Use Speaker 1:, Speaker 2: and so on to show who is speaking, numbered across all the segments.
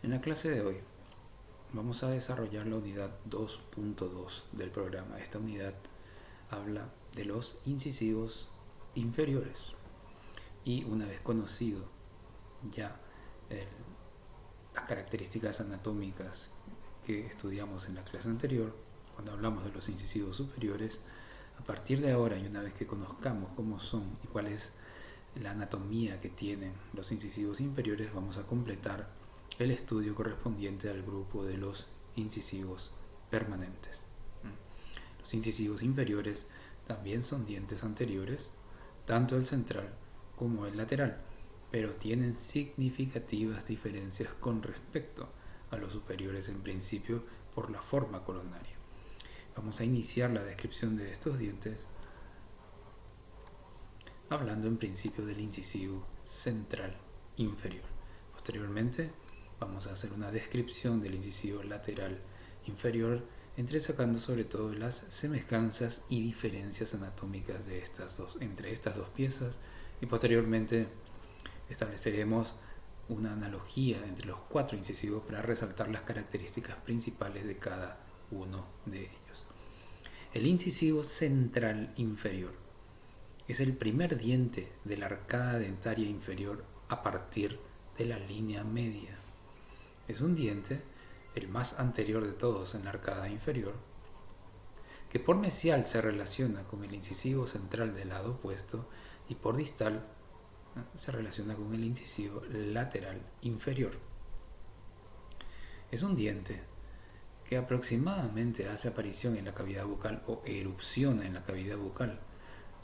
Speaker 1: En la clase de hoy vamos a desarrollar la unidad 2.2 del programa. Esta unidad habla de los incisivos inferiores. Y una vez conocido ya el, las características anatómicas que estudiamos en la clase anterior, cuando hablamos de los incisivos superiores, a partir de ahora y una vez que conozcamos cómo son y cuál es la anatomía que tienen los incisivos inferiores, vamos a completar el estudio correspondiente al grupo de los incisivos permanentes. Los incisivos inferiores también son dientes anteriores, tanto el central como el lateral, pero tienen significativas diferencias con respecto a los superiores, en principio por la forma coronaria. Vamos a iniciar la descripción de estos dientes hablando en principio del incisivo central inferior. Posteriormente vamos a hacer una descripción del incisivo lateral inferior, entresacando sobre todo las semejanzas y diferencias anatómicas de entre estas dos piezas, y posteriormente estableceremos una analogía entre los cuatro incisivos para resaltar las características principales de cada uno de ellos. El incisivo central inferior es el primer diente de la arcada dentaria inferior a partir de la línea media. Es un diente, el más anterior de todos en la arcada inferior, que por mesial se relaciona con el incisivo central del lado opuesto y por distal se relaciona con el incisivo lateral inferior. Es un diente que aproximadamente hace aparición en la cavidad bucal o erupciona en la cavidad bucal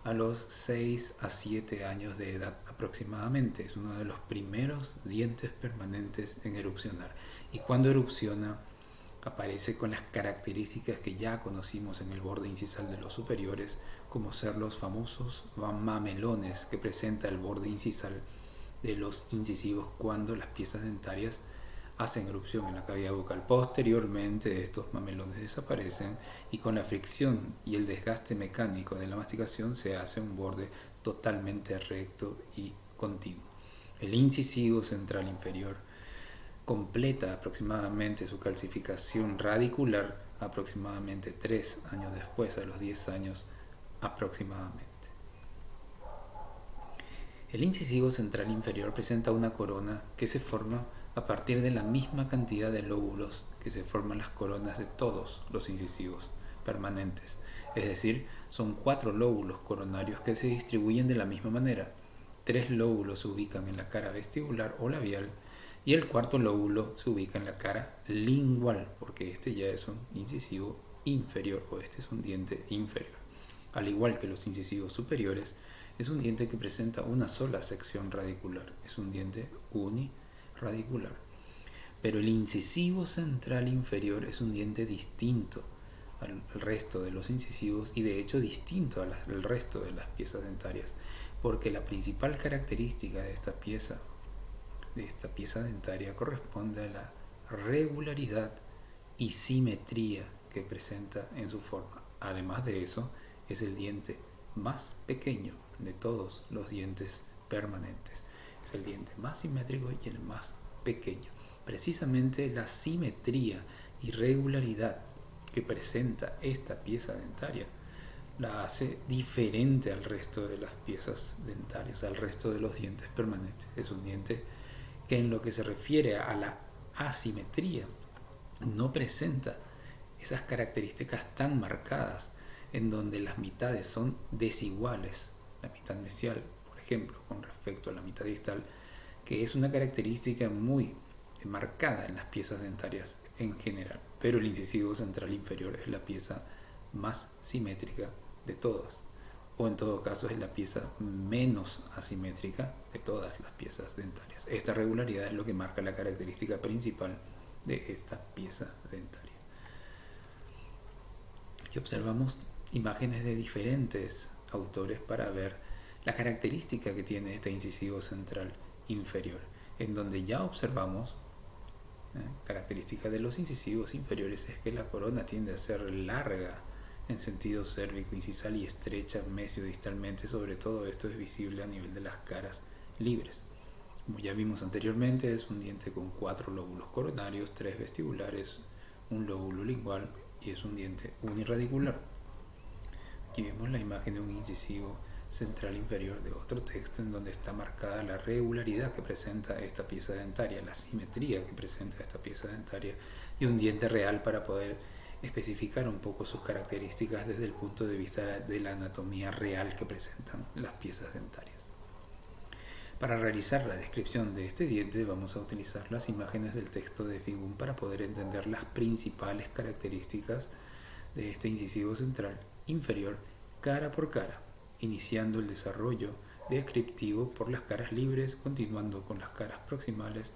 Speaker 1: a los 6 a 7 años de edad aproximadamente. Es uno de los primeros dientes permanentes en erupcionar, y cuando erupciona aparece con las características que ya conocimos en el borde incisal de los superiores, como ser los famosos mamelones que presenta el borde incisal de los incisivos cuando las piezas dentarias hacen erupción en la cavidad bucal. Posteriormente estos mamelones desaparecen y con la fricción y el desgaste mecánico de la masticación se hace un borde totalmente recto y continuo. El incisivo central inferior completa aproximadamente su calcificación radicular aproximadamente 3 años después, a los 10 años aproximadamente. El incisivo central inferior presenta una corona que se forma a partir de la misma cantidad de lóbulos que se forman las coronas de todos los incisivos permanentes. Es decir, son 4 lóbulos coronarios que se distribuyen de la misma manera. 3 lóbulos se ubican en la cara vestibular o labial y el cuarto lóbulo se ubica en la cara lingual, porque este ya es un incisivo inferior o este es un diente inferior. Al igual que los incisivos superiores, es un diente que presenta una sola sección radicular, es un diente uniradicular. Pero el incisivo central inferior es un diente distinto al resto de los incisivos y de hecho distinto al resto de las piezas dentarias, porque la principal característica de esta pieza dentaria corresponde a la regularidad y simetría que presenta en su forma. Además de eso, es el diente más pequeño de todos los dientes permanentes. Es el diente más simétrico y el más pequeño. Precisamente la simetría y regularidad que presenta esta pieza dentaria la hace diferente al resto de las piezas dentarias, al resto de los dientes permanentes. Es un diente que en lo que se refiere a la asimetría no presenta esas características tan marcadas en donde las mitades son desiguales, la mitad mesial, por ejemplo, con respecto a la mitad distal, que es una característica muy marcada en las piezas dentarias en general, pero el incisivo central inferior es la pieza más simétrica de todas, o en todo caso es la pieza menos asimétrica de todas las piezas dentarias. Esta regularidad es lo que marca la característica principal de esta pieza dentaria. Aquí observamos imágenes de diferentes autores para ver la característica que tiene este incisivo central inferior, en donde ya observamos característica de los incisivos inferiores es que la corona tiende a ser larga en sentido cérvico incisal y estrecha mesiodistalmente. Sobre todo esto es visible a nivel de las caras libres. Como ya vimos anteriormente, es un diente con 4 lóbulos coronarios, 3 vestibulares, un lóbulo lingual y es un diente uniradicular. Aquí vemos la imagen de un incisivo central inferior de otro texto en donde está marcada la regularidad que presenta esta pieza dentaria, la simetría que presenta esta pieza dentaria y un diente real para poder especificar un poco sus características desde el punto de vista de la anatomía real que presentan las piezas dentarias. Para realizar la descripción de este diente vamos a utilizar las imágenes del texto de Figún para poder entender las principales características de este incisivo central inferior cara por cara, iniciando el desarrollo descriptivo por las caras libres, continuando con las caras proximales,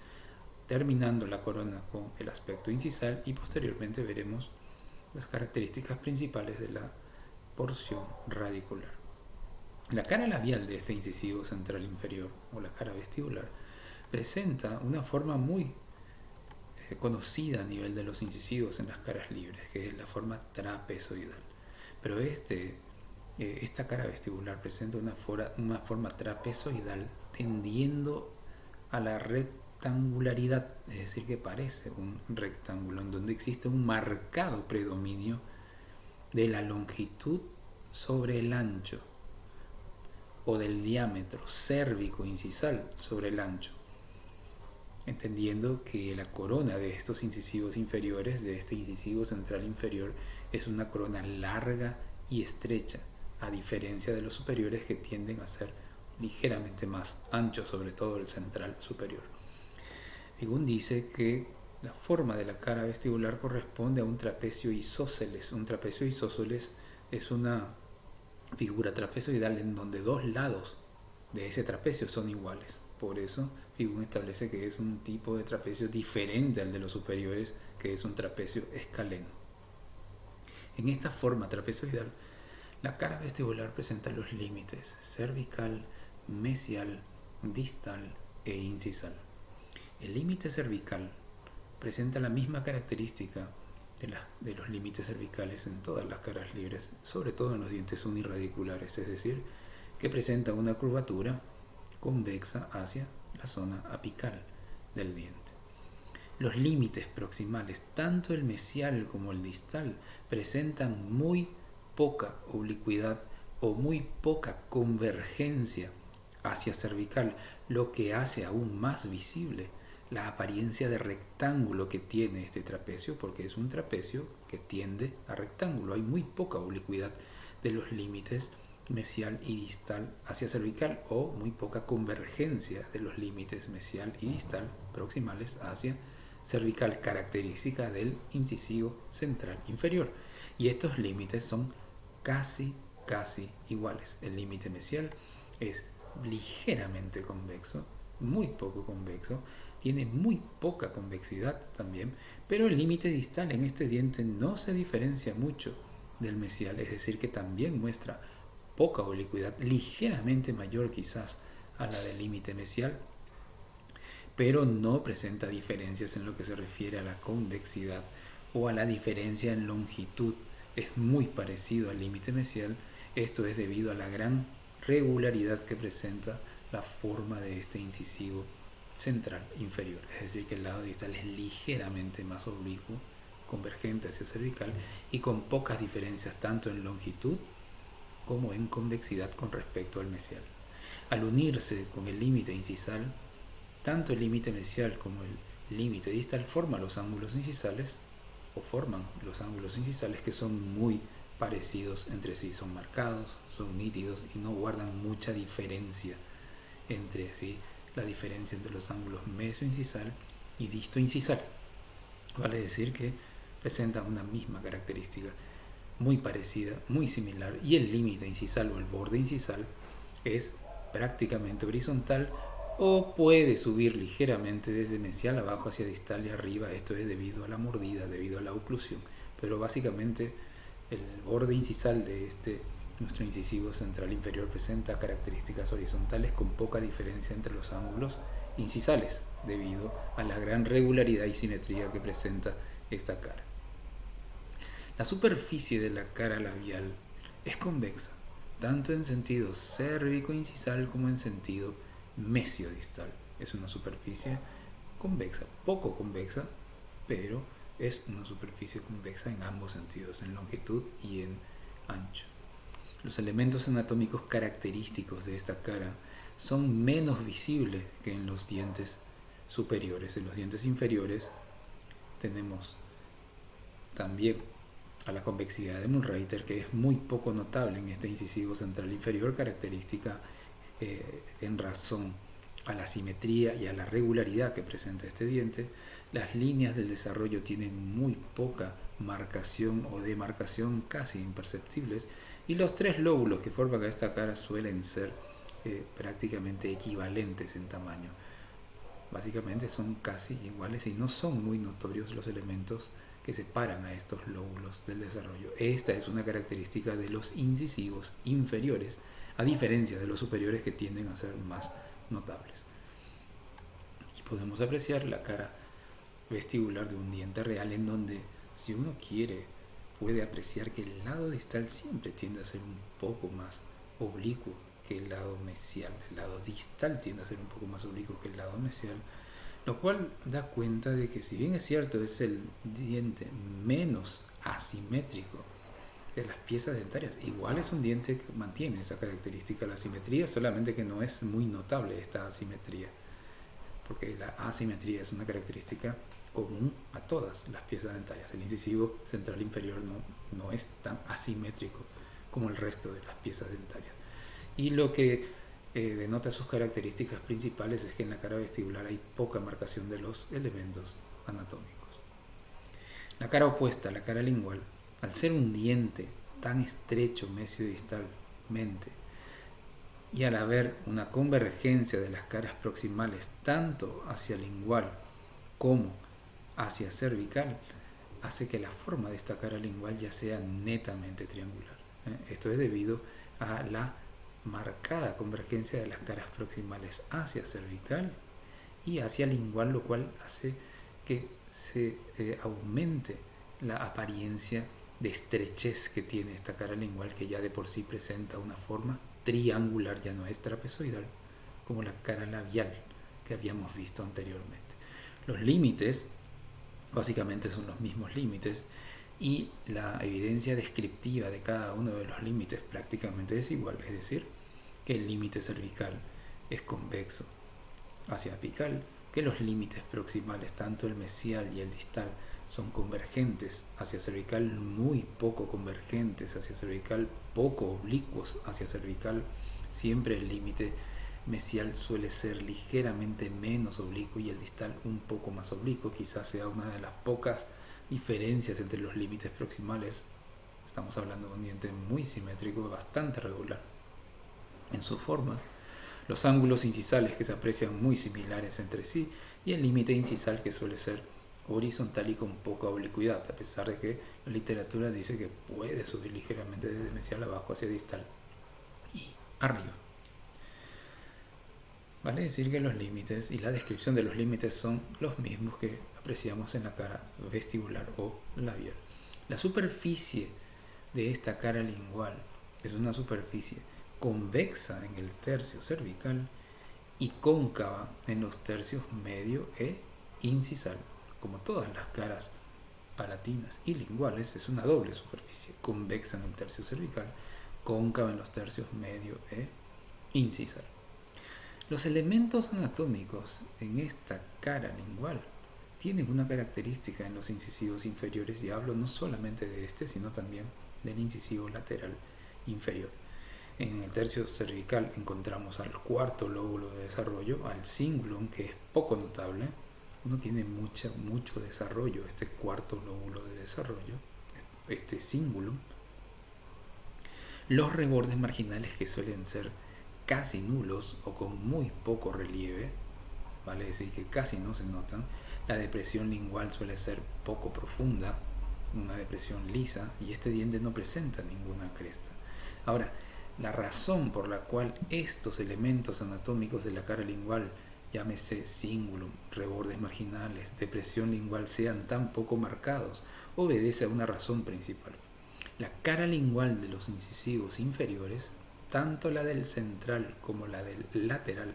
Speaker 1: terminando la corona con el aspecto incisal y posteriormente veremos las características principales de la porción radicular. La cara labial de este incisivo central inferior o la cara vestibular presenta una forma muy conocida a nivel de los incisivos en las caras libres, que es la forma trapezoidal. Pero esta cara vestibular presenta una forma trapezoidal tendiendo a la rectangularidad, es decir, que parece un rectángulo en donde existe un marcado predominio de la longitud sobre el ancho o del diámetro cérvico-incisal sobre el ancho, entendiendo que la corona de estos incisivos inferiores, de este incisivo central inferior, es una corona larga y estrecha, a diferencia de los superiores que tienden a ser ligeramente más anchos, sobre todo el central superior. Figún dice que la forma de la cara vestibular corresponde a un trapecio isósceles. Un trapecio isósceles es una figura trapezoidal en donde dos lados de ese trapecio son iguales. Por eso Figún establece que es un tipo de trapecio diferente al de los superiores, que es un trapecio escaleno. En esta forma trapezoidal, la cara vestibular presenta los límites cervical, mesial, distal e incisal. El límite cervical presenta la misma característica de los límites cervicales en todas las caras libres, sobre todo en los dientes unirradiculares, es decir, que presenta una curvatura convexa hacia la zona apical del diente. Los límites proximales, tanto el mesial como el distal, presentan muy poca oblicuidad o muy poca convergencia hacia cervical, lo que hace aún más visible la apariencia de rectángulo que tiene este trapecio, porque es un trapecio que tiende a rectángulo. Hay muy poca oblicuidad de los límites mesial y distal hacia cervical o muy poca convergencia de los límites mesial y distal proximales hacia cervical, característica del incisivo central inferior. Y estos límites son casi iguales. El límite mesial es ligeramente convexo, muy poco convexo, tiene muy poca convexidad también, pero el límite distal en este diente no se diferencia mucho del mesial, es decir, que también muestra poca oblicuidad, ligeramente mayor quizás a la del límite mesial, pero no presenta diferencias en lo que se refiere a la convexidad o a la diferencia en longitud. Es muy parecido al límite mesial. Esto es debido a la gran regularidad que presenta la forma de este incisivo central inferior, es decir, que el lado distal es ligeramente más oblicuo, convergente hacia cervical y con pocas diferencias tanto en longitud como en convexidad con respecto al mesial. Al unirse con el límite incisal, tanto el límite mesial como el límite distal forman los ángulos incisales que son muy parecidos entre sí, son marcados, son nítidos y no guardan mucha diferencia entre sí, la diferencia entre los ángulos mesoincisal y distoincisal. Vale decir que presentan una misma característica, muy parecida, muy similar, y el límite incisal o el borde incisal es prácticamente horizontal o puede subir ligeramente desde mesial abajo hacia distal y arriba. Esto es debido a la mordida, debido a la oclusión, pero básicamente el borde incisal de nuestro incisivo central inferior presenta características horizontales con poca diferencia entre los ángulos incisales debido a la gran regularidad y simetría que presenta esta cara. La superficie de la cara labial es convexa, tanto en sentido cérvico-incisal como en sentido mesiodistal. Es una superficie convexa, poco convexa, pero es una superficie convexa en ambos sentidos, en longitud y en ancho. Los elementos anatómicos característicos de esta cara son menos visibles que en los dientes superiores. En los dientes inferiores tenemos también a la convexidad de Mühlreuter, que es muy poco notable en este incisivo central inferior, característica en razón a la simetría y a la regularidad que presenta este diente. Las líneas del desarrollo tienen muy poca marcación o demarcación, casi imperceptibles, y los tres lóbulos que forman esta cara suelen ser prácticamente equivalentes en tamaño. Básicamente son casi iguales y no son muy notorios los elementos que separan a estos lóbulos del desarrollo. Esta es una característica de los incisivos inferiores, a diferencia de los superiores, que tienden a ser más notables. Y podemos apreciar la cara vestibular de un diente real, en donde, si uno quiere, puede apreciar que el lado distal siempre tiende a ser un poco más oblicuo que el lado mesial. El lado distal tiende a ser un poco más oblicuo que el lado mesial, lo cual da cuenta de que, si bien es cierto, es el diente menos asimétrico de las piezas dentarias, igual es un diente que mantiene esa característica, la asimetría, solamente que no es muy notable esta asimetría, porque la asimetría es una característica común a todas las piezas dentarias. El incisivo central inferior no es tan asimétrico como el resto de las piezas dentarias. Y lo que denota sus características principales es que en la cara vestibular hay poca marcación de los elementos anatómicos. La cara opuesta, la cara lingual, al ser un diente tan estrecho mesiodistalmente y al haber una convergencia de las caras proximales tanto hacia lingual como hacia cervical, hace que la forma de esta cara lingual ya sea netamente triangular. Esto es debido a la marcada convergencia de las caras proximales hacia cervical y hacia lingual, lo cual hace que se aumente la apariencia de estrechez que tiene esta cara lingual, que ya de por sí presenta una forma triangular, ya no es trapezoidal como la cara labial que habíamos visto anteriormente. Los límites básicamente son los mismos límites, y la evidencia descriptiva de cada uno de los límites prácticamente es igual, es decir, que el límite cervical es convexo hacia apical, que los límites proximales, tanto el mesial y el distal, son convergentes hacia cervical, muy poco convergentes hacia cervical, poco oblicuos hacia cervical. Siempre el límite mesial suele ser ligeramente menos oblicuo y el distal un poco más oblicuo. Quizás sea una de las pocas diferencias entre los límites proximales. Estamos hablando de un diente muy simétrico, bastante regular en sus formas. Los ángulos incisales, que se aprecian muy similares entre sí, y el límite incisal, que suele ser horizontal y con poca oblicuidad, a pesar de que la literatura dice que puede subir ligeramente desde mesial abajo hacia distal y arriba. Vale decir que los límites y la descripción de los límites son los mismos que apreciamos en la cara vestibular o labial. La superficie de esta cara lingual es una superficie convexa en el tercio cervical y cóncava en los tercios medio e incisal. Como todas las caras palatinas y linguales, es una doble superficie, convexa en el tercio cervical, cóncava en los tercios medio e incisal. Los elementos anatómicos en esta cara lingual tienen una característica en los incisivos inferiores, y hablo no solamente de este, sino también del incisivo lateral inferior. En el tercio cervical encontramos al cuarto lóbulo de desarrollo, al cingulum, que es poco notable, no tiene mucho desarrollo este cuarto lóbulo de desarrollo, este cingulum. Los rebordes marginales, que suelen ser casi nulos o con muy poco relieve, vale decir que casi no se notan. La depresión lingual suele ser poco profunda, una depresión lisa, y este diente no presenta ninguna cresta. Ahora, la razón por la cual estos elementos anatómicos de la cara lingual, llámese cingulum, rebordes marginales, depresión lingual, sean tan poco marcados, obedece a una razón principal. La cara lingual de los incisivos inferiores, tanto la del central como la del lateral,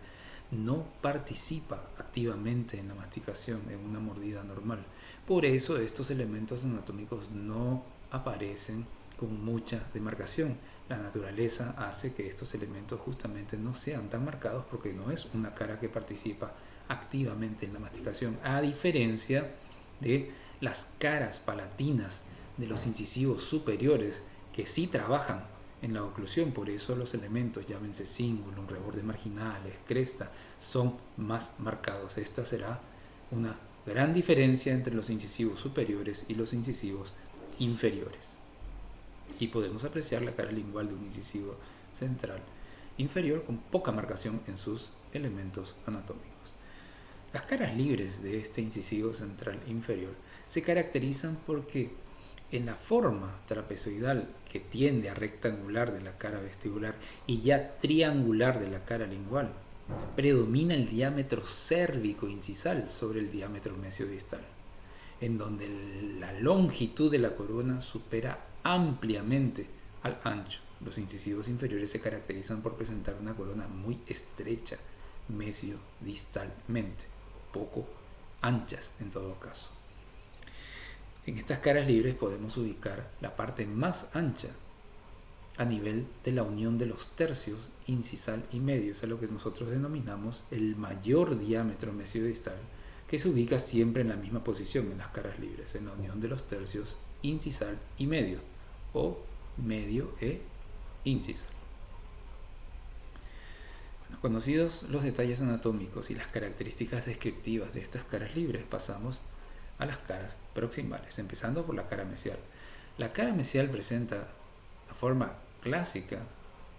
Speaker 1: no participa activamente en la masticación en una mordida normal. Por eso estos elementos anatómicos no aparecen con mucha demarcación. La naturaleza hace que estos elementos justamente no sean tan marcados porque no es una cara que participa activamente en la masticación, a diferencia de las caras palatinas de los incisivos superiores que sí trabajan en la oclusión. Por eso los elementos, llámense cingulum, rebordes marginales, cresta, son más marcados. Esta será una gran diferencia entre los incisivos superiores y los incisivos inferiores. Y podemos apreciar la cara lingual de un incisivo central inferior con poca marcación en sus elementos anatómicos. Las caras libres de este incisivo central inferior se caracterizan porque en la forma trapezoidal que tiende a rectangular de la cara vestibular y ya triangular de la cara lingual, predomina el diámetro cérvico-incisal sobre el diámetro mesiodistal, en donde la longitud de la corona supera ampliamente al ancho. Los incisivos inferiores se caracterizan por presentar una corona muy estrecha mesiodistalmente, poco anchas en todo caso. En estas caras libres podemos ubicar la parte más ancha a nivel de la unión de los tercios incisal y medio, es lo que nosotros denominamos el mayor diámetro mesiodistal, que se ubica siempre en la misma posición en las caras libres, en la unión de los tercios incisal y medio, o medio e incisal. Bueno, conocidos los detalles anatómicos y las características descriptivas de estas caras libres, pasamos a las caras proximales, empezando por la cara mesial. La cara mesial presenta la forma clásica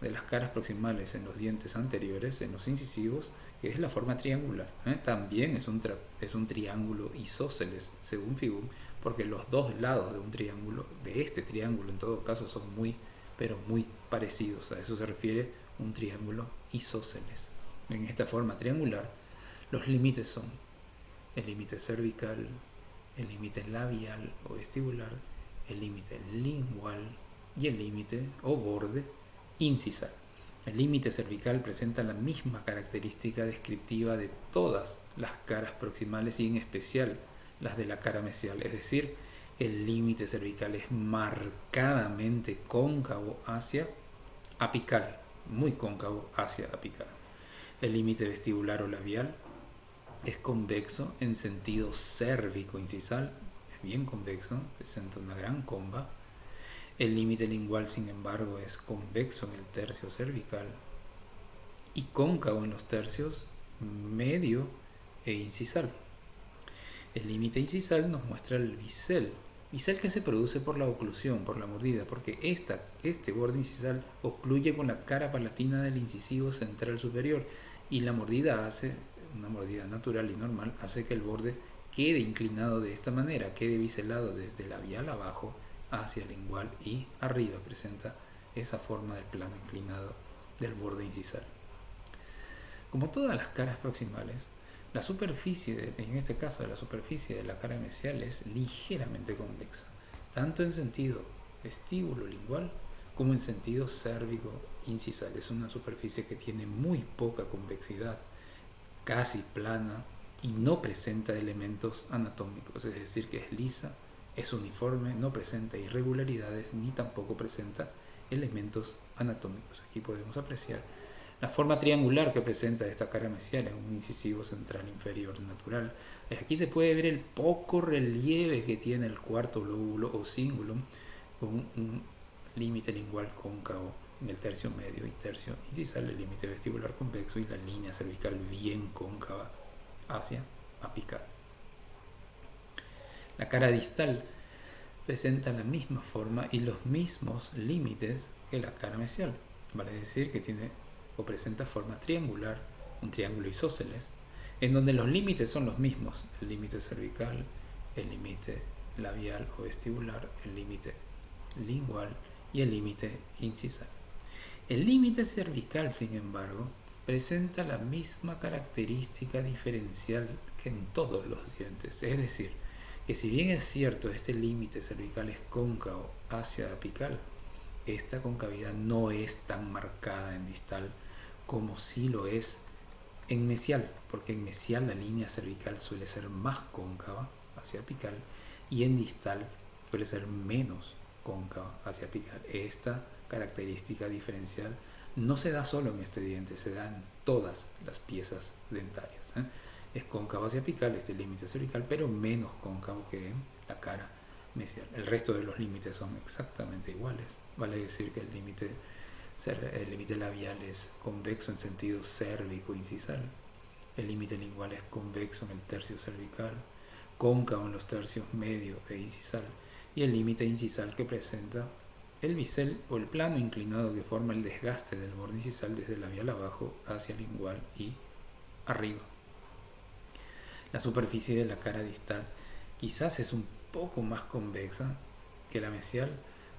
Speaker 1: de las caras proximales en los dientes anteriores, en los incisivos, que es la forma triangular. También es un triángulo isósceles, según Figum, porque los dos lados de un triángulo, de este triángulo en todo caso, son muy, pero muy parecidos. A eso se refiere un triángulo isósceles. En esta forma triangular, los límites son el límite cervical, el límite labial o vestibular, el límite lingual y el límite o borde incisal. El límite cervical presenta la misma característica descriptiva de todas las caras proximales y en especial las de la cara mesial, es decir, el límite cervical es marcadamente cóncavo hacia apical, muy cóncavo hacia apical. El límite vestibular o labial es convexo en sentido cérvico-incisal, es bien convexo, presenta una gran comba. El límite lingual, sin embargo, es convexo en el tercio cervical y cóncavo en los tercios medio e incisal. El límite incisal nos muestra el bisel que se produce por la oclusión, por la mordida, porque este borde incisal ocluye con la cara palatina del incisivo central superior y la mordida hace, una mordida natural y normal, hace que el borde quede inclinado de esta manera, quede biselado desde labial abajo hacia lingual y arriba, presenta esa forma del plano inclinado del borde incisal. Como todas las caras proximales, la superficie, en este caso la superficie de la cara mesial es ligeramente convexa, tanto en sentido vestíbulo-lingual como en sentido cérvico-incisal. Es una superficie que tiene muy poca convexidad, casi plana y no presenta elementos anatómicos, es decir, que es lisa, es uniforme, no presenta irregularidades ni tampoco presenta elementos anatómicos. Aquí podemos apreciar la forma triangular que presenta esta cara mesial en un incisivo central inferior natural. Aquí se puede ver el poco relieve que tiene el cuarto lóbulo o cingulum con un límite lingual cóncavo en el tercio medio y tercio incisal, el límite vestibular convexo y la línea cervical bien cóncava hacia apical. La cara distal presenta la misma forma y los mismos límites que la cara mesial, vale decir que tiene o presenta forma triangular, un triángulo isósceles, en donde los límites son los mismos, el límite cervical, el límite labial o vestibular, el límite lingual y el límite incisal. El límite cervical, sin embargo, presenta la misma característica diferencial que en todos los dientes, es decir, que si bien es cierto este límite cervical es cóncavo hacia apical, esta concavidad no es tan marcada en distal como sí lo es en mesial, porque en mesial la línea cervical suele ser más cóncava hacia apical y en distal suele ser menos cóncava hacia apical. Esta característica diferencial no se da solo en este diente, se da en todas las piezas dentarias. Es cóncavo hacia apical este límite cervical, pero menos cóncavo que en la cara mesial. El resto de los límites son exactamente iguales. Vale decir que el límite labial es convexo en sentido cérvico-incisal. El límite lingual es convexo en el tercio cervical, cóncavo en los tercios medio e incisal. Y el límite incisal que presenta el bisel o el plano inclinado que forma el desgaste del borde incisal desde el labial abajo hacia el lingual y arriba. La superficie de la cara distal quizás es un poco más convexa que la mesial,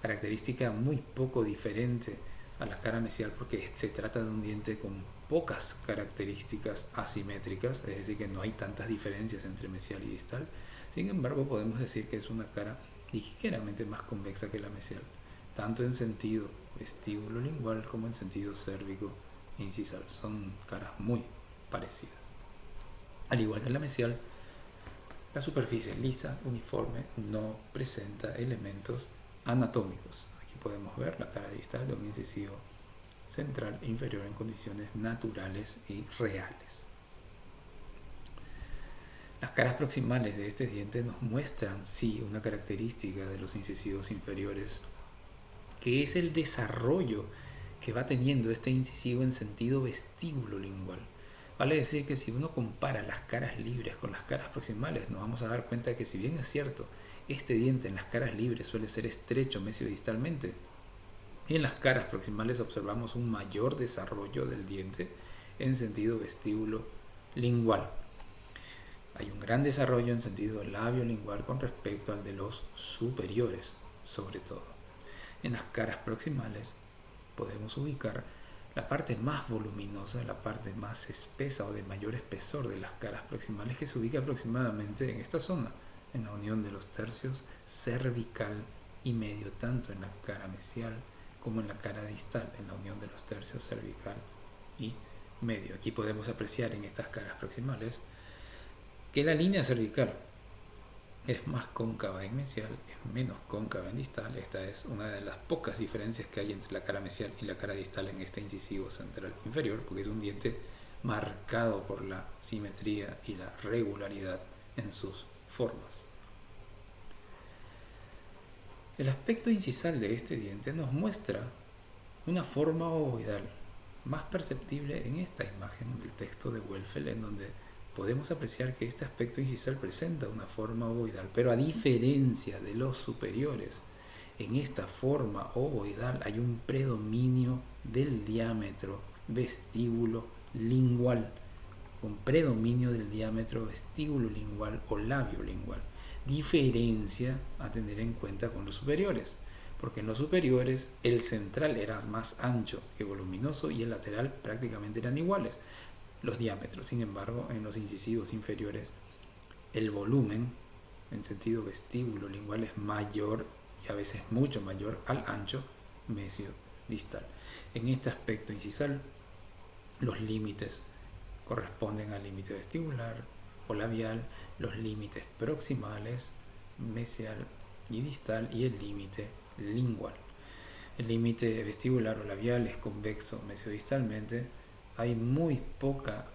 Speaker 1: característica muy poco diferente a la cara mesial porque se trata de un diente con pocas características asimétricas, es decir, que no hay tantas diferencias entre mesial y distal. Sin embargo, podemos decir que es una cara ligeramente más convexa que la mesial, tanto en sentido vestíbulo-lingual como en sentido cérvico-incisal. Son caras muy parecidas. Al igual que la mesial, la superficie lisa, uniforme, no presenta elementos anatómicos. Aquí podemos ver la cara distal de un incisivo central e inferior en condiciones naturales y reales. Las caras proximales de este diente nos muestran, sí, una característica de los incisivos inferiores, que es el desarrollo que va teniendo este incisivo en sentido vestíbulo-lingual. Vale decir que si uno compara las caras libres con las caras proximales, nos vamos a dar cuenta de que si bien es cierto, este diente en las caras libres suele ser estrecho mesiodistalmente, y en las caras proximales observamos un mayor desarrollo del diente en sentido vestíbulo-lingual. Hay un gran desarrollo en sentido labio-lingual con respecto al de los superiores, sobre todo. En las caras proximales podemos ubicar la parte más voluminosa, la parte más espesa o de mayor espesor de las caras proximales, que se ubica aproximadamente en esta zona, en la unión de los tercios cervical y medio, tanto en la cara mesial como en la cara distal, en la unión de los tercios cervical y medio. Aquí podemos apreciar en estas caras proximales que la línea cervical es más cóncava en mesial, es menos cóncava en distal. Esta es una de las pocas diferencias que hay entre la cara mesial y la cara distal en este incisivo central inferior, porque es un diente marcado por la simetría y la regularidad en sus formas. El aspecto incisal de este diente nos muestra una forma ovoidal, más perceptible en esta imagen del texto de Welfel, en donde podemos apreciar que este aspecto incisal presenta una forma ovoidal, pero a diferencia de los superiores, en esta forma ovoidal hay un predominio del diámetro vestíbulo lingual, un predominio del diámetro vestíbulo lingual o labio lingual, diferencia a tener en cuenta con los superiores, porque en los superiores el central era más ancho que voluminoso y el lateral prácticamente eran iguales los diámetros. Sin embargo, en los incisivos inferiores el volumen en sentido vestíbulo lingual es mayor y a veces mucho mayor al ancho mesio-distal. En este aspecto incisal, los límites corresponden al límite vestibular o labial, los límites proximales, mesial y distal, y el límite lingual. El límite vestibular o labial es convexo mesiodistalmente. Hay muy poca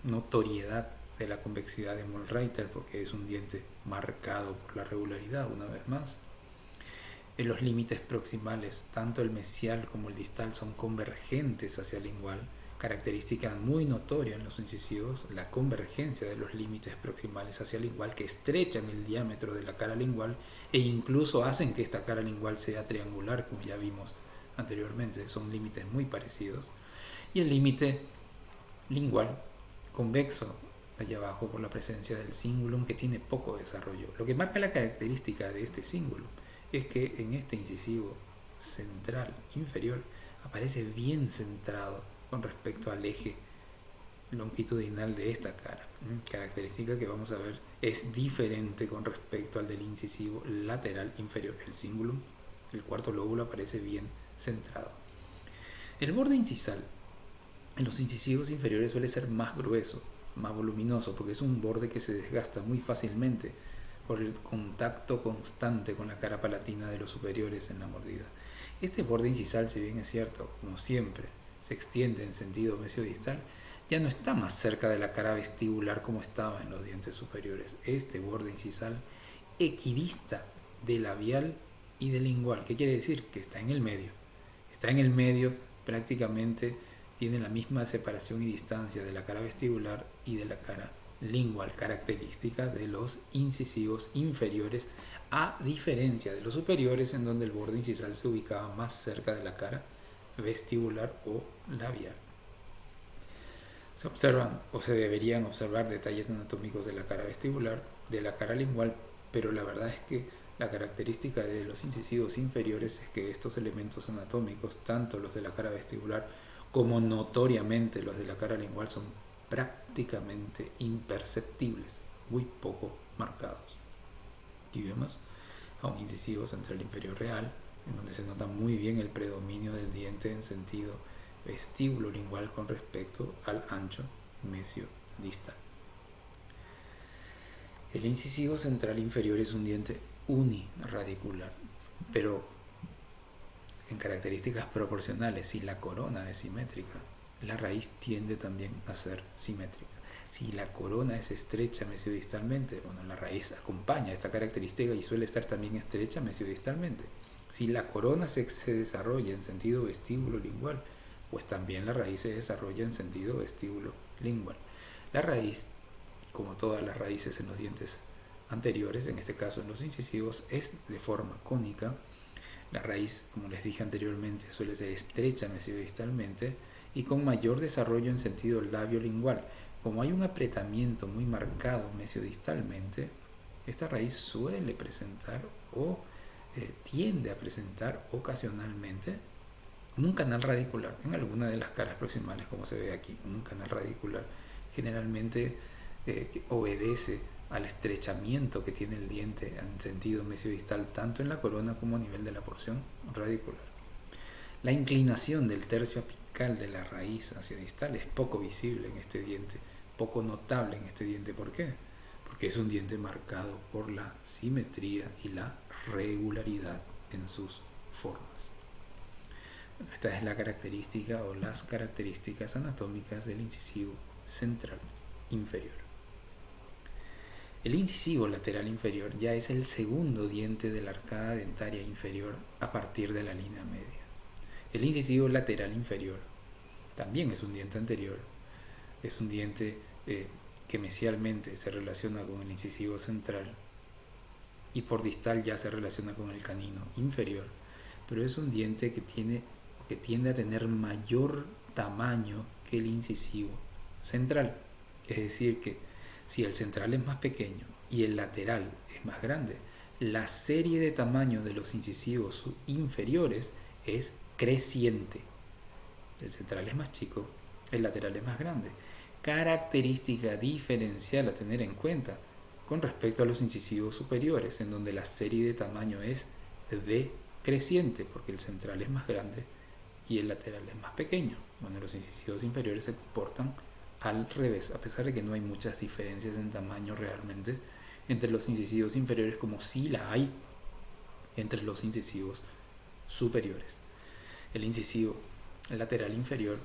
Speaker 1: notoriedad de la convexidad de Mollreiter porque es un diente marcado por la regularidad, una vez más. En los límites proximales, tanto el mesial como el distal son convergentes hacia el lingual, característica muy notoria en los incisivos, la convergencia de los límites proximales hacia el lingual, que estrechan el diámetro de la cara lingual e incluso hacen que esta cara lingual sea triangular, como ya vimos anteriormente. Son límites muy parecidos. Y el límite lingual convexo allá abajo por la presencia del cingulum, que tiene poco desarrollo. Lo que marca la característica de este cingulum es que en este incisivo central inferior aparece bien centrado con respecto al eje longitudinal de esta cara, característica que vamos a ver es diferente con respecto al del incisivo lateral inferior. El cingulum, el cuarto lóbulo, aparece bien centrado. El borde incisal En los incisivos inferiores suele ser más grueso, más voluminoso, porque es un borde que se desgasta muy fácilmente por el contacto constante con la cara palatina de los superiores en la mordida. Este borde incisal, si bien es cierto, como siempre, se extiende en sentido mesiodistal, ya no está más cerca de la cara vestibular como estaba en los dientes superiores. Este borde incisal equidista del labial y del lingual. ¿Qué quiere decir? Que está en el medio. Está en el medio, prácticamente tiene la misma separación y distancia de la cara vestibular y de la cara lingual, característica de los incisivos inferiores, a diferencia de los superiores, en donde el borde incisal se ubicaba más cerca de la cara vestibular o labial. Se observan o se deberían observar detalles anatómicos de la cara vestibular, de la cara lingual, pero la verdad es que la característica de los incisivos inferiores es que estos elementos anatómicos, tanto los de la cara vestibular como notoriamente los de la cara lingual, son prácticamente imperceptibles, muy poco marcados. Aquí vemos a un incisivo central inferior real, en donde se nota muy bien el predominio del diente en sentido vestíbulo lingual con respecto al ancho mesio-distal. El incisivo central inferior es un diente uniradicular, pero en características proporcionales. Si la corona es simétrica, la raíz tiende también a ser simétrica. Si la corona es estrecha mesiodistalmente, bueno, la raíz acompaña esta característica y suele estar también estrecha mesiodistalmente. Si la corona se desarrolla en sentido vestíbulo lingual, pues también la raíz se desarrolla en sentido vestíbulo lingual. La raíz, como todas las raíces en los dientes anteriores, en este caso en los incisivos, es de forma cónica. La raíz, como les dije anteriormente, suele ser estrecha mesiodistalmente y con mayor desarrollo en sentido labio-lingual. Como hay un apretamiento muy marcado mesiodistalmente, esta raíz suele presentar o tiende a presentar ocasionalmente un canal radicular en alguna de las caras proximales, como se ve aquí. Un canal radicular generalmente que obedece al estrechamiento que tiene el diente en sentido mesiodistal, tanto en la corona como a nivel de la porción radicular. La inclinación del tercio apical de la raíz hacia distal es poco visible en este diente, poco notable en este diente. ¿Por qué? Porque es un diente marcado por la simetría y la regularidad en sus formas. Esta es la característica o las características anatómicas del incisivo central inferior. El incisivo lateral inferior ya es el segundo diente de la arcada dentaria inferior a partir de la línea media. El incisivo lateral inferior también es un diente anterior, es un diente que mesialmente se relaciona con el incisivo central y por distal ya se relaciona con el canino inferior, pero es un diente que tiende a tener mayor tamaño que el incisivo central. Es decir, que si el central es más pequeño y el lateral es más grande, la serie de tamaño de los incisivos inferiores es creciente. El central es más chico, el lateral es más grande. Característica diferencial a tener en cuenta con respecto a los incisivos superiores, en donde la serie de tamaño es decreciente, porque el central es más grande y el lateral es más pequeño. Bueno, los incisivos inferiores se comportan al revés, a pesar de que no hay muchas diferencias en tamaño realmente entre los incisivos inferiores, como sí la hay entre los incisivos superiores. El incisivo lateral inferior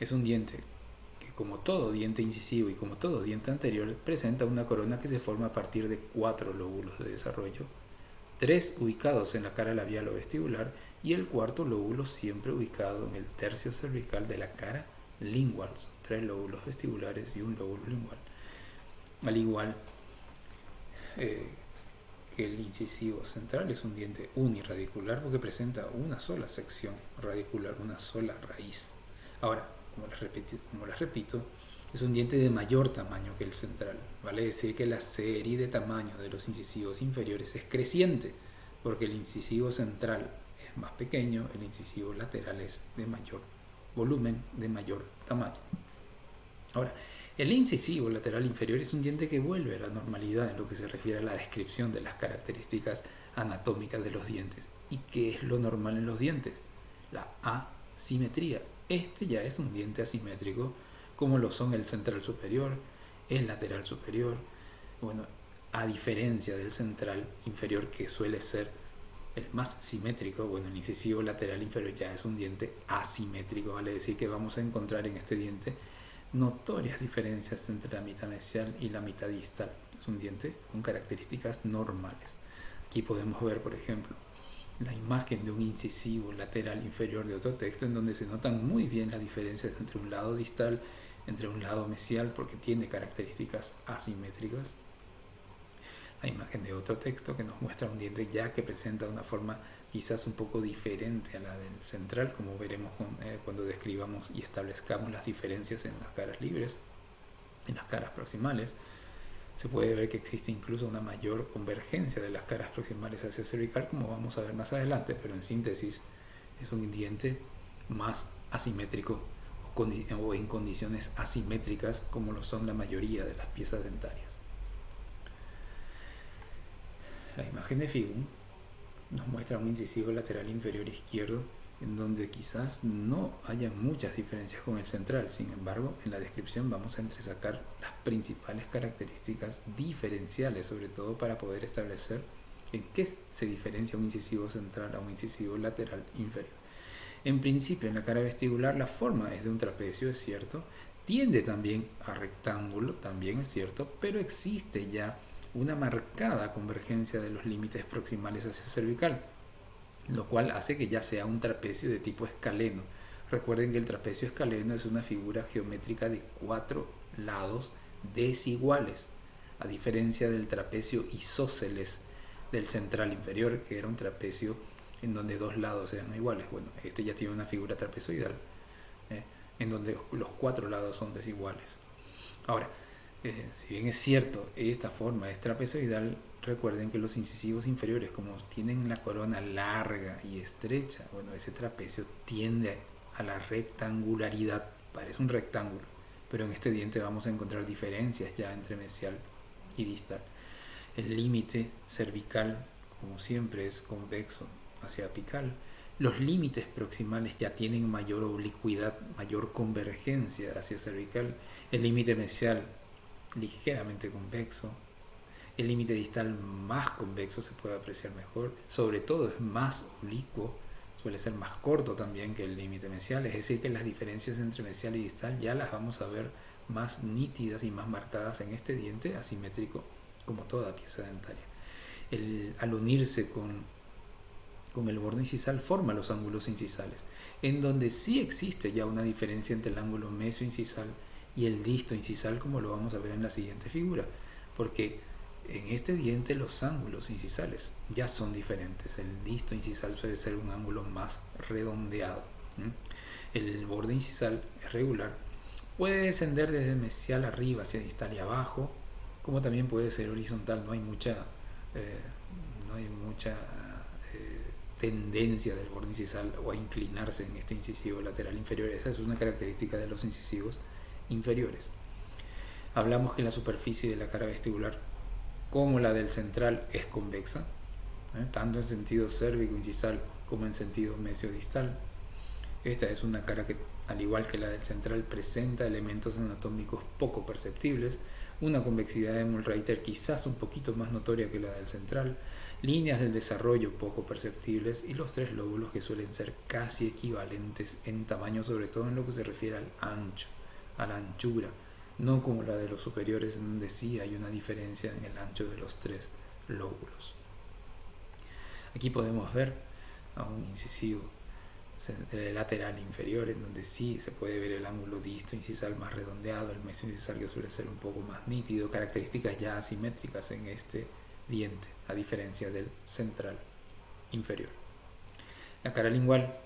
Speaker 1: es un diente que, como todo diente incisivo y como todo diente anterior, presenta una corona que se forma a partir de 4 lóbulos de desarrollo, 3 ubicados en la cara labial o vestibular y el cuarto lóbulo siempre ubicado en el tercio cervical de la cara lingual. Son 3 lóbulos vestibulares y un lóbulo lingual. Al igual que el incisivo central, es un diente uniradicular porque presenta una sola sección radicular, una sola raíz. Ahora, como les repito, es un diente de mayor tamaño que el central. Vale decir que la serie de tamaño de los incisivos inferiores es creciente, porque el incisivo central es más pequeño, el incisivo lateral es de mayor volumen, de mayor tamaño. Ahora, el incisivo lateral inferior es un diente que vuelve a la normalidad en lo que se refiere a la descripción de las características anatómicas de los dientes. ¿Y qué es lo normal en los dientes? La asimetría. Este ya es un diente asimétrico, como lo son el central superior, el lateral superior. Bueno, a diferencia del central inferior, que suele ser el más simétrico, bueno, el incisivo lateral inferior ya es un diente asimétrico, vale decir que vamos a encontrar en este diente notorias diferencias entre la mitad mesial y la mitad distal. Es un diente con características normales. Aquí podemos ver, por ejemplo, la imagen de un incisivo lateral inferior de otro texto, en donde se notan muy bien las diferencias entre un lado distal, entre un lado mesial, porque tiene características asimétricas. La imagen de otro texto que nos muestra un diente ya que presenta una forma quizás un poco diferente a la del central, como veremos cuando describamos y establezcamos las diferencias en las caras libres, en las caras proximales. Se puede ver que existe incluso una mayor convergencia de las caras proximales hacia cervical, como vamos a ver más adelante, pero en síntesis es un diente más asimétrico o en condiciones asimétricas, como lo son la mayoría de las piezas dentarias. La imagen de Figum nos muestra un incisivo lateral inferior izquierdo en donde quizás no haya muchas diferencias con el central. Sin embargo, en la descripción vamos a entresacar las principales características diferenciales, sobre todo para poder establecer en qué se diferencia un incisivo central a un incisivo lateral inferior. En principio, en la cara vestibular la forma es de un trapecio, es cierto, tiende también a rectángulo, también es cierto, pero existe ya una marcada convergencia de los límites proximales hacia cervical, lo cual hace que ya sea un trapecio de tipo escaleno. Recuerden que el trapecio escaleno es una figura geométrica de 4 lados desiguales, a diferencia del trapecio isósceles del central inferior, que era un trapecio en donde 2 lados eran iguales. Bueno, este ya tiene una figura trapezoidal, en donde los 4 lados son desiguales. Ahora, si bien es cierto, esta forma es trapezoidal, recuerden que los incisivos inferiores, como tienen la corona larga y estrecha, bueno, ese trapecio tiende a la rectangularidad, parece un rectángulo, pero en este diente vamos a encontrar diferencias ya entre mesial y distal. El límite cervical, como siempre, es convexo hacia apical. Los límites proximales ya tienen mayor oblicuidad, mayor convergencia hacia cervical. El límite mesial ligeramente convexo. El límite distal más convexo se puede apreciar mejor. Sobre todo es más oblicuo, suele ser más corto también que el límite mesial. Es decir, que las diferencias entre mesial y distal ya las vamos a ver más nítidas y más marcadas en este diente asimétrico, como toda pieza dentaria. Al unirse con el borde incisal forma los ángulos incisales, en donde sí existe ya una diferencia entre el ángulo mesioincisal y el disto incisal, como lo vamos a ver en la siguiente figura, porque en este diente los ángulos incisales ya son diferentes. El disto incisal suele ser un ángulo más redondeado. El borde incisal es regular, puede descender desde mesial arriba hacia distal y abajo, como también puede ser horizontal. No hay mucha tendencia del borde incisal o a inclinarse en este incisivo lateral inferior. Esa es una característica de los incisivos inferiores. Hablamos que la superficie de la cara vestibular, como la del central, es convexa, tanto en sentido cérvico-incisal como en sentido mesiodistal. Esta es una cara que, al igual que la del central, presenta elementos anatómicos poco perceptibles, una convexidad de Mühlreiter quizás un poquito más notoria que la del central, líneas del desarrollo poco perceptibles y los 3 lóbulos que suelen ser casi equivalentes en tamaño, sobre todo en lo que se refiere al ancho, a la anchura, no como la de los superiores, donde sí hay una diferencia en el ancho de los 3 lóbulos. Aquí podemos ver a un incisivo lateral inferior, en donde sí se puede ver el ángulo disto incisal más redondeado, el mesioincisal que suele ser un poco más nítido, características ya asimétricas en este diente, a diferencia del central inferior. La cara lingual,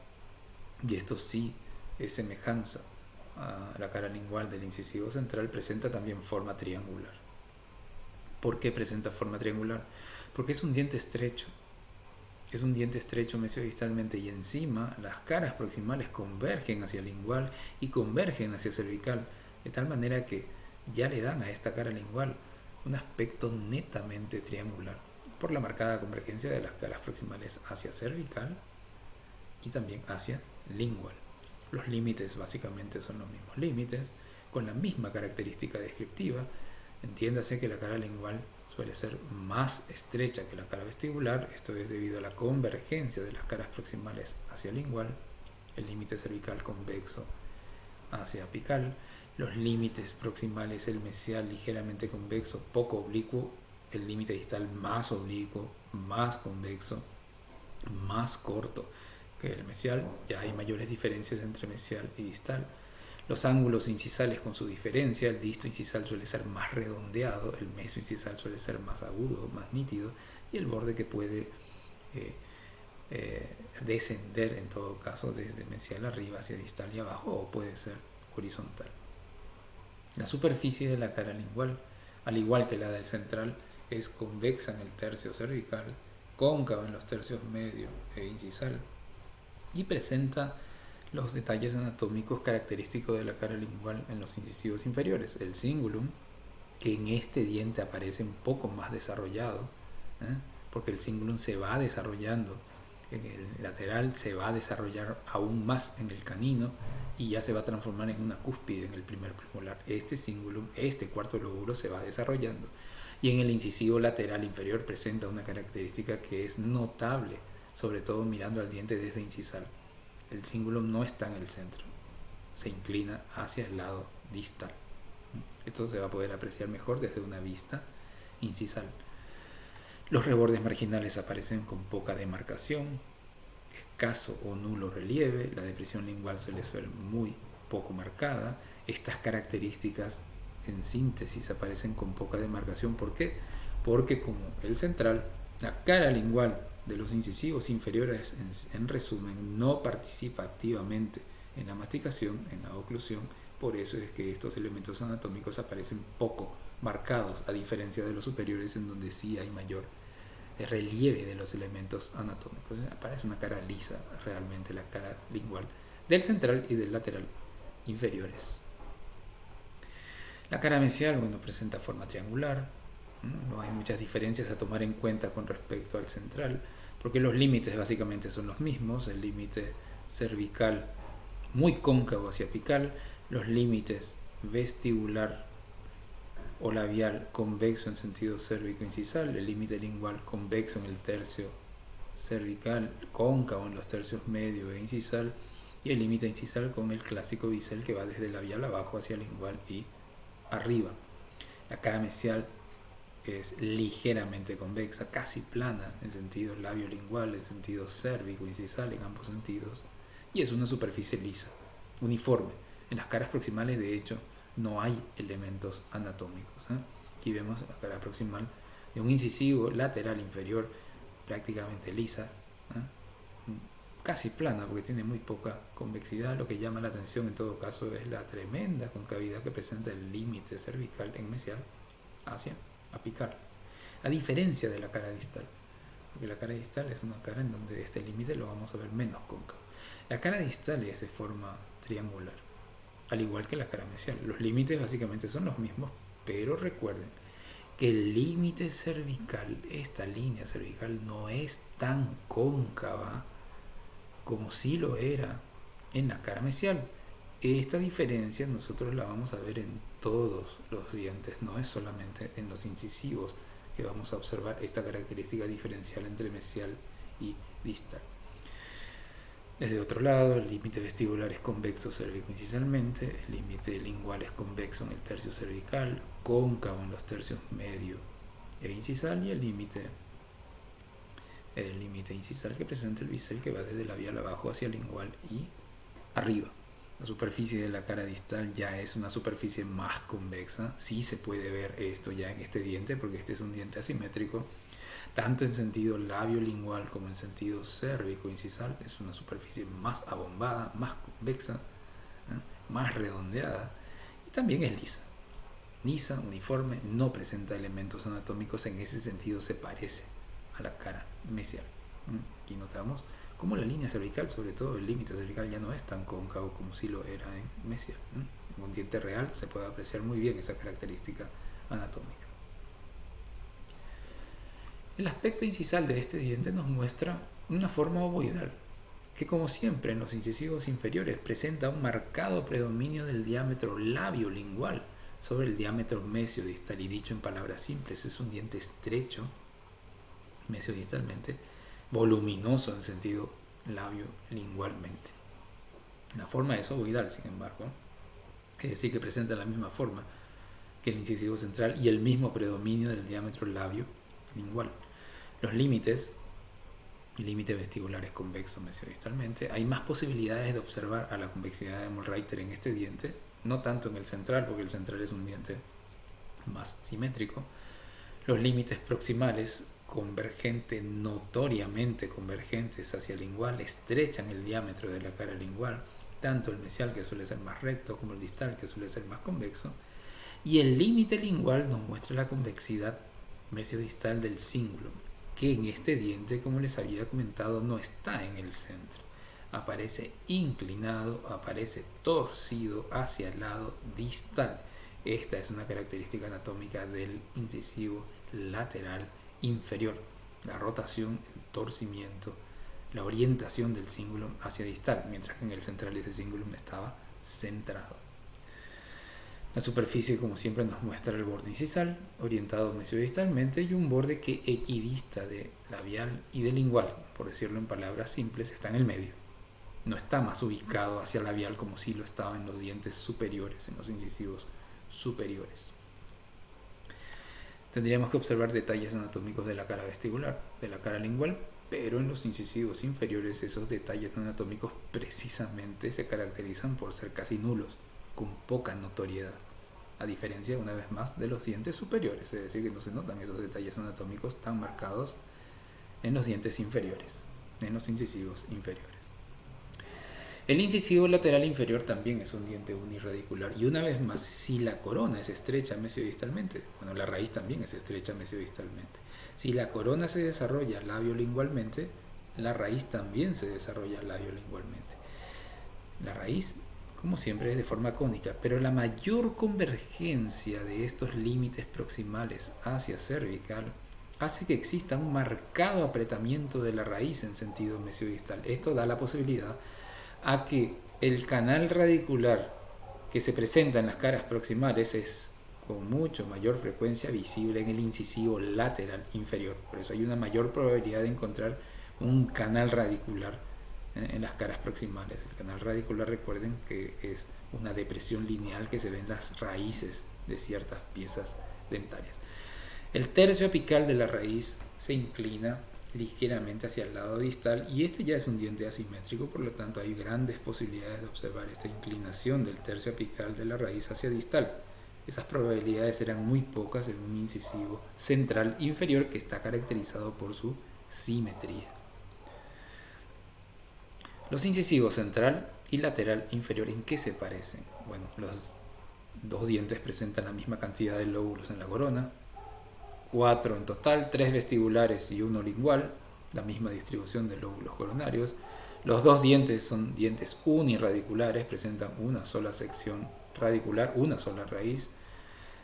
Speaker 1: y esto sí es semejanza a la cara lingual del incisivo central, presenta también forma triangular. ¿Por qué presenta forma triangular? Porque es un diente estrecho. Es un diente estrecho mesiodistalmente, y encima las caras proximales convergen hacia lingual y convergen hacia cervical, de tal manera que ya le dan a esta cara lingual un aspecto netamente triangular, por la marcada convergencia de las caras proximales hacia cervical y también hacia lingual. Los límites básicamente son los mismos límites, con la misma característica descriptiva. Entiéndase que la cara lingual suele ser más estrecha que la cara vestibular. Esto es debido a la convergencia de las caras proximales hacia lingual, el límite cervical convexo hacia apical, los límites proximales, el mesial ligeramente convexo, poco oblicuo, el límite distal más oblicuo, más convexo, más corto que el mesial. Ya hay mayores diferencias entre mesial y distal. Los ángulos incisales con su diferencia, el disto incisal suele ser más redondeado, el meso incisal suele ser más agudo, más nítido, y el borde que puede descender en todo caso desde mesial arriba hacia distal y abajo, o puede ser horizontal. La superficie de la cara lingual, al igual que la del central, es convexa en el tercio cervical, cóncava en los tercios medio e incisal, y presenta los detalles anatómicos característicos de la cara lingual en los incisivos inferiores. El cingulum, que en este diente aparece un poco más desarrollado, porque el cingulum se va desarrollando en el lateral, se va a desarrollar aún más en el canino y ya se va a transformar en una cúspide en el primer premolar. Este cingulum, este cuarto lóbulo, se va desarrollando, y en el incisivo lateral inferior presenta una característica que es notable, sobre todo mirando al diente desde incisal. El cingulum no está en el centro, se inclina hacia el lado distal. Esto se va a poder apreciar mejor desde una vista incisal. Los rebordes marginales aparecen con poca demarcación, escaso o nulo relieve. La depresión lingual suele ser muy poco marcada. Estas características en síntesis aparecen con poca demarcación. ¿Por qué? Porque como el central, la cara lingual de los incisivos inferiores, en resumen, no participa activamente en la masticación, en la oclusión. Por eso es que estos elementos anatómicos aparecen poco marcados, a diferencia de los superiores, en donde sí hay mayor relieve de los elementos anatómicos. Aparece una cara lisa, realmente la cara lingual del central y del lateral inferiores. La cara mesial, bueno, presenta forma triangular. No hay muchas diferencias a tomar en cuenta con respecto al central, porque los límites básicamente son los mismos. El límite cervical muy cóncavo hacia apical, los límites vestibular o labial convexo en sentido cérvico-incisal, el límite lingual convexo en el tercio cervical, cóncavo en los tercios medio e incisal, y el límite incisal con el clásico bisel que va desde labial abajo hacia lingual y arriba. La cara mesial es ligeramente convexa, casi plana en sentido labio-lingual, en sentido cérvico-incisal, en ambos sentidos, y es una superficie lisa, uniforme. En las caras proximales, de hecho, no hay elementos anatómicos. Aquí vemos la cara proximal de un incisivo lateral inferior prácticamente lisa, casi plana porque tiene muy poca convexidad. Lo que llama la atención en todo caso es la tremenda concavidad que presenta el límite cervical en mesial hacia apical, a diferencia de la cara distal, porque la cara distal es una cara en donde este límite lo vamos a ver menos cóncavo. La cara distal es de forma triangular, al igual que la cara mesial. Los límites básicamente son los mismos, pero recuerden que el límite cervical, esta línea cervical, no es tan cóncava como si lo era en la cara mesial. Esta diferencia nosotros la vamos a ver en todos los dientes, no es solamente en los incisivos que vamos a observar esta característica diferencial entre mesial y distal. Desde otro lado, el límite vestibular es convexo cérvico-incisalmente, el límite lingual es convexo en el tercio cervical, cóncavo en los tercios medio e incisal, y el límite incisal que presenta el bisel que va desde labial abajo hacia lingual y arriba. La superficie de la cara distal ya es una superficie más convexa. Sí se puede ver esto ya en este diente, porque este es un diente asimétrico, tanto en sentido labio-lingual como en sentido cérvico-incisal. Es una superficie más abombada, más convexa, más redondeada, y también es lisa, uniforme, no presenta elementos anatómicos. En ese sentido se parece a la cara mesial. Aquí notamos como la línea cervical, sobre todo el límite cervical, ya no es tan cóncavo como si lo era en mesial. En un diente real se puede apreciar muy bien esa característica anatómica. El aspecto incisal de este diente nos muestra una forma ovoidal. que como siempre en los incisivos inferiores presenta un marcado predominio del diámetro labiolingual sobre el diámetro mesiodistal, y dicho en palabras simples, es un diente estrecho mesiodistalmente, voluminoso en sentido labiolingualmente. La forma es ovoidal, sin embargo, es decir, que presenta la misma forma que el incisivo central y el mismo predominio del diámetro labiolingual. Los límites vestibular es convexo mesiodistalmente. Hay más posibilidades de observar a la convexidad de Mollreiter en este diente, no tanto en el central, porque el central es un diente más simétrico. Los límites proximales notoriamente convergentes hacia el lingual, estrechan el diámetro de la cara lingual, tanto el mesial, que suele ser más recto, como el distal, que suele ser más convexo. Y el límite lingual nos muestra la convexidad mesiodistal del cingulum, que en este diente, como les había comentado, no está en el centro. Aparece inclinado, aparece torcido hacia el lado distal. Esta es una característica anatómica del incisivo lateral inferior: la rotación, el torcimiento, la orientación del cingulum hacia distal, mientras que en el central ese cingulum estaba centrado. La superficie, como siempre, nos muestra el borde incisal, orientado mesiodistalmente, y un borde que equidista de labial y de lingual, por decirlo en palabras simples, está en el medio. No está más ubicado hacia labial como si lo estaba en los dientes superiores, en los incisivos superiores. Tendríamos que observar detalles anatómicos de la cara vestibular, de la cara lingual, pero en los incisivos inferiores esos detalles anatómicos precisamente se caracterizan por ser casi nulos, con poca notoriedad, a diferencia, una vez más, de los dientes superiores, es decir, que no se notan esos detalles anatómicos tan marcados en los dientes inferiores, en los incisivos inferiores. El incisivo lateral inferior también es un diente uniradicular, y una vez más, si la corona es estrecha mesiodistalmente, bueno, la raíz también es estrecha mesiodistalmente. Si la corona se desarrolla labiolingualmente, la raíz también se desarrolla labiolingualmente. La raíz, como siempre, es de forma cónica, pero la mayor convergencia de estos límites proximales hacia cervical hace que exista un marcado apretamiento de la raíz en sentido mesiodistal. Esto da la posibilidad a que el canal radicular que se presenta en las caras proximales es con mucho mayor frecuencia visible en el incisivo lateral inferior. Por eso hay una mayor probabilidad de encontrar un canal radicular en las caras proximales. El canal radicular, recuerden que es una depresión lineal que se ve en las raíces de ciertas piezas dentarias. El tercio apical de la raíz se inclina ligeramente hacia el lado distal, y este ya es un diente asimétrico, por lo tanto hay grandes posibilidades de observar esta inclinación del tercio apical de la raíz hacia distal. Esas probabilidades eran muy pocas en un incisivo central inferior que está caracterizado por su simetría. Los incisivos central y lateral inferior, ¿en qué se parecen? Bueno, los dos dientes presentan la misma cantidad de lóbulos en la corona, 4 en total, 3 vestibulares y 1 lingual, la misma distribución de lóbulos coronarios. Los dos dientes son dientes unirradiculares, presentan una sola sección radicular, una sola raíz.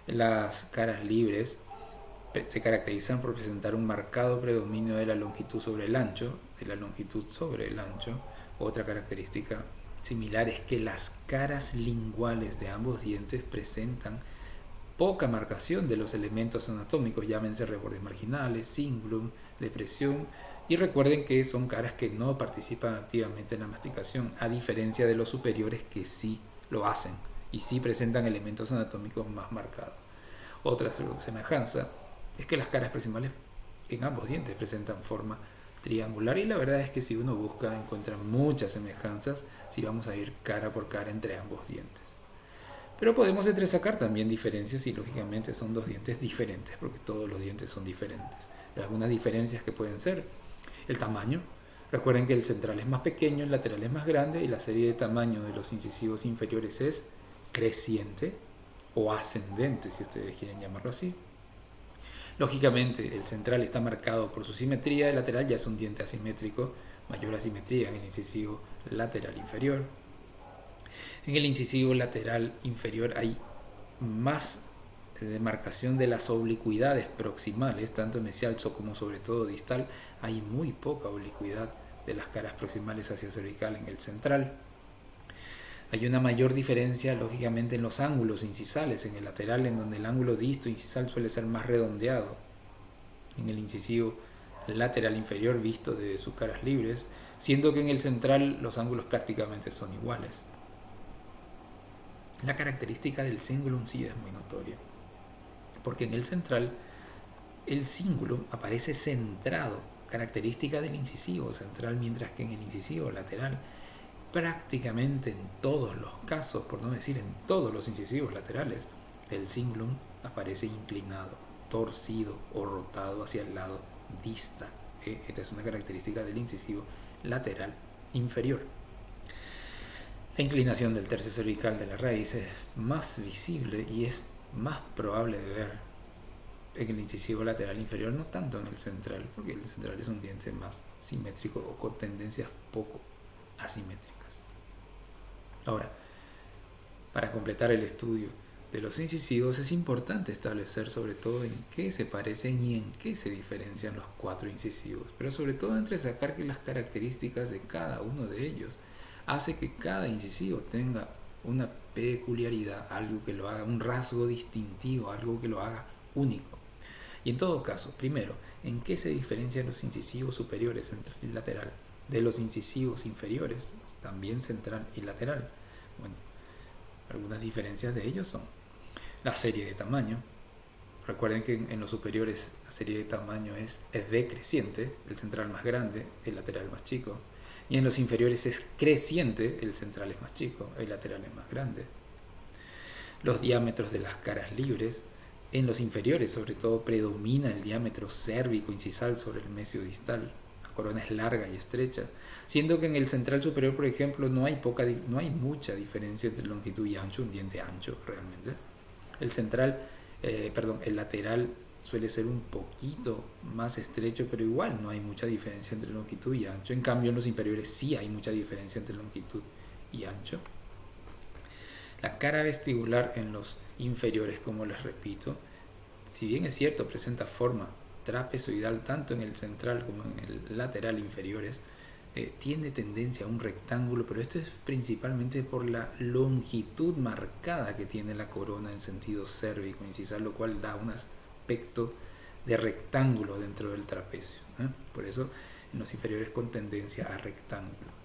Speaker 1: Las caras libres se caracterizan por presentar un marcado predominio de la longitud sobre el ancho, Otra característica similar es que las caras linguales de ambos dientes presentan poca marcación de los elementos anatómicos, llámense rebordes marginales, cingulum, depresión, y recuerden que son caras que no participan activamente en la masticación, a diferencia de los superiores que sí lo hacen y sí presentan elementos anatómicos más marcados. Otra semejanza es que las caras proximales en ambos dientes presentan forma triangular, y la verdad es que si uno busca encuentra muchas semejanzas si vamos a ir cara por cara entre ambos dientes. Pero podemos entresacar también diferencias, y lógicamente son dos dientes diferentes, porque todos los dientes son diferentes. Algunas diferencias que pueden ser el tamaño. Recuerden que el central es más pequeño, el lateral es más grande, y la serie de tamaño de los incisivos inferiores es creciente o ascendente, si ustedes quieren llamarlo así. Lógicamente el central está marcado por su simetría, el lateral ya es un diente asimétrico, mayor asimetría en el incisivo lateral inferior. En el incisivo lateral inferior hay más demarcación de las oblicuidades proximales, tanto mesial como sobre todo distal. Hay muy poca oblicuidad de las caras proximales hacia cervical en el central. Hay una mayor diferencia, lógicamente, en los ángulos incisales, en el lateral, en donde el ángulo disto-incisal suele ser más redondeado. En el incisivo lateral inferior visto de sus caras libres, siendo que en el central los ángulos prácticamente son iguales. La característica del cingulum sí es muy notoria, porque en el central el cingulum aparece centrado, característica del incisivo central, mientras que en el incisivo lateral prácticamente en todos los casos, por no decir en todos los incisivos laterales, el cingulum aparece inclinado, torcido o rotado hacia el lado distal. Esta es una característica del incisivo lateral inferior. La inclinación del tercio cervical de la raíz es más visible y es más probable de ver en el incisivo lateral inferior, no tanto en el central, porque el central es un diente más simétrico o con tendencias poco asimétricas. Ahora, para completar el estudio de los incisivos es importante establecer sobre todo en qué se parecen y en qué se diferencian los 4 incisivos, pero sobre todo entresacar que las características de cada uno de ellos hace que cada incisivo tenga una peculiaridad, algo que lo haga, un rasgo distintivo, algo que lo haga único. Y en todo caso, primero, ¿en qué se diferencian los incisivos superiores central y lateral de los incisivos inferiores, también central y lateral? Bueno, algunas diferencias de ellos son la serie de tamaño. Recuerden que en los superiores la serie de tamaño es decreciente, el central más grande, el lateral más chico. Y en los inferiores es creciente, el central es más chico, el lateral es más grande. Los diámetros de las caras libres, en los inferiores sobre todo predomina el diámetro cérvico-incisal sobre el mesiodistal. La corona es larga y estrecha, siendo que en el central superior, por ejemplo, no hay mucha diferencia entre longitud y ancho, un diente ancho realmente. El lateral suele ser un poquito más estrecho, pero igual no hay mucha diferencia entre longitud y ancho. En cambio, en los inferiores sí hay mucha diferencia entre longitud y ancho. La cara vestibular en los inferiores, como les repito, si bien es cierto, presenta forma trapezoidal tanto en el central como en el lateral inferiores, tiene tendencia a un rectángulo, pero esto es principalmente por la longitud marcada que tiene la corona en sentido cérvico-incisal, lo cual da un aspecto de rectángulo dentro del trapecio. Por eso en los inferiores con tendencia a rectángulo.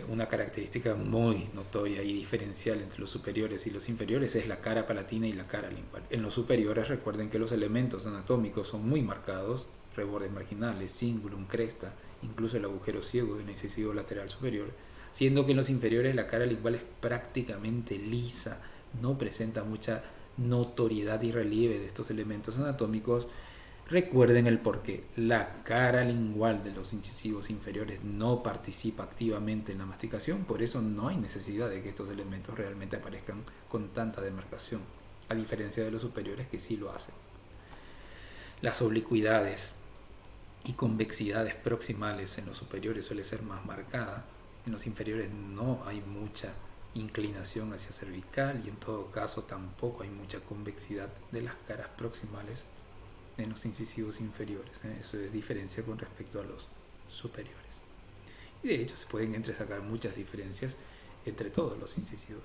Speaker 1: Una característica muy notoria y diferencial entre los superiores y los inferiores es la cara palatina y la cara lingual. En los superiores recuerden que los elementos anatómicos son muy marcados, rebordes marginales, cingulum, cresta, incluso el agujero ciego del incisivo lateral superior, siendo que en los inferiores la cara lingual es prácticamente lisa, no presenta mucha notoriedad y relieve de estos elementos anatómicos. Recuerden el porqué. La cara lingual de los incisivos inferiores no participa activamente en la masticación, por eso no hay necesidad de que estos elementos realmente aparezcan con tanta demarcación, a diferencia de los superiores que sí lo hacen. Las oblicuidades y convexidades proximales en los superiores suele ser más marcada, en los inferiores no hay mucha inclinación hacia cervical y en todo caso tampoco hay mucha convexidad de las caras proximales en los incisivos inferiores. Eso es diferencia con respecto a los superiores. Y de hecho se pueden entresacar muchas diferencias entre todos los incisivos.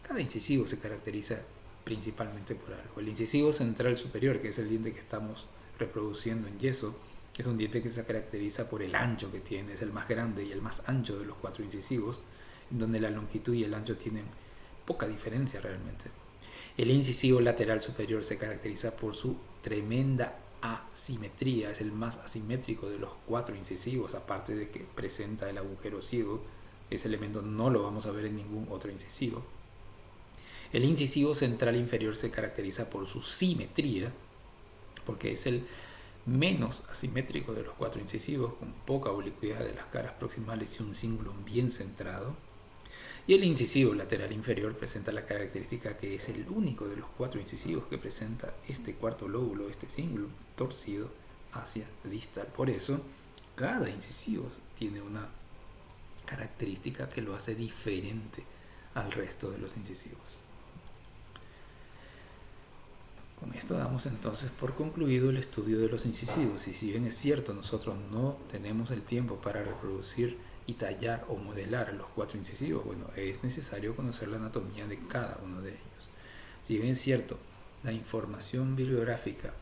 Speaker 1: Cada incisivo se caracteriza principalmente por algo. El incisivo central superior, que es el diente que estamos reproduciendo en yeso, es un diente que se caracteriza por el ancho que tiene, es el más grande y el más ancho de los 4 incisivos, en donde la longitud y el ancho tienen poca diferencia realmente. El incisivo lateral superior se caracteriza por su tremenda asimetría, es el más asimétrico de los 4 incisivos, aparte de que presenta el agujero ciego. Ese elemento no lo vamos a ver en ningún otro incisivo. El incisivo central inferior se caracteriza por su simetría, porque es el menos asimétrico de los 4 incisivos, con poca oblicuidad de las caras proximales y un cingulum bien centrado. Y el incisivo lateral inferior presenta la característica que es el único de los 4 incisivos que presenta este cuarto lóbulo, este cingulum torcido hacia distal. Por eso, cada incisivo tiene una característica que lo hace diferente al resto de los incisivos. Con esto damos entonces por concluido el estudio de los incisivos, y si bien es cierto nosotros no tenemos el tiempo para reproducir y tallar o modelar los 4 incisivos, bueno, es necesario conocer la anatomía de cada uno de ellos. Si bien es cierto, la información bibliográfica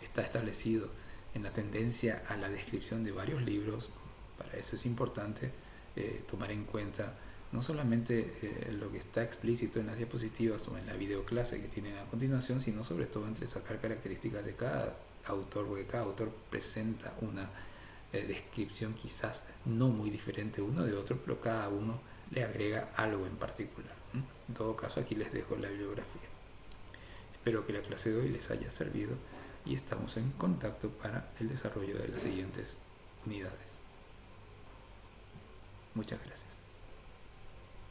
Speaker 1: está establecido en la tendencia a la descripción de varios libros, para eso es importante tomar en cuenta no solamente lo que está explícito en las diapositivas o en la videoclase que tienen a continuación, sino sobre todo entre sacar características de cada autor, porque cada autor presenta una descripción quizás no muy diferente uno de otro, pero cada uno le agrega algo en particular. En todo caso, aquí les dejo la bibliografía. Espero que la clase de hoy les haya servido y estamos en contacto para el desarrollo de las siguientes unidades. Muchas gracias.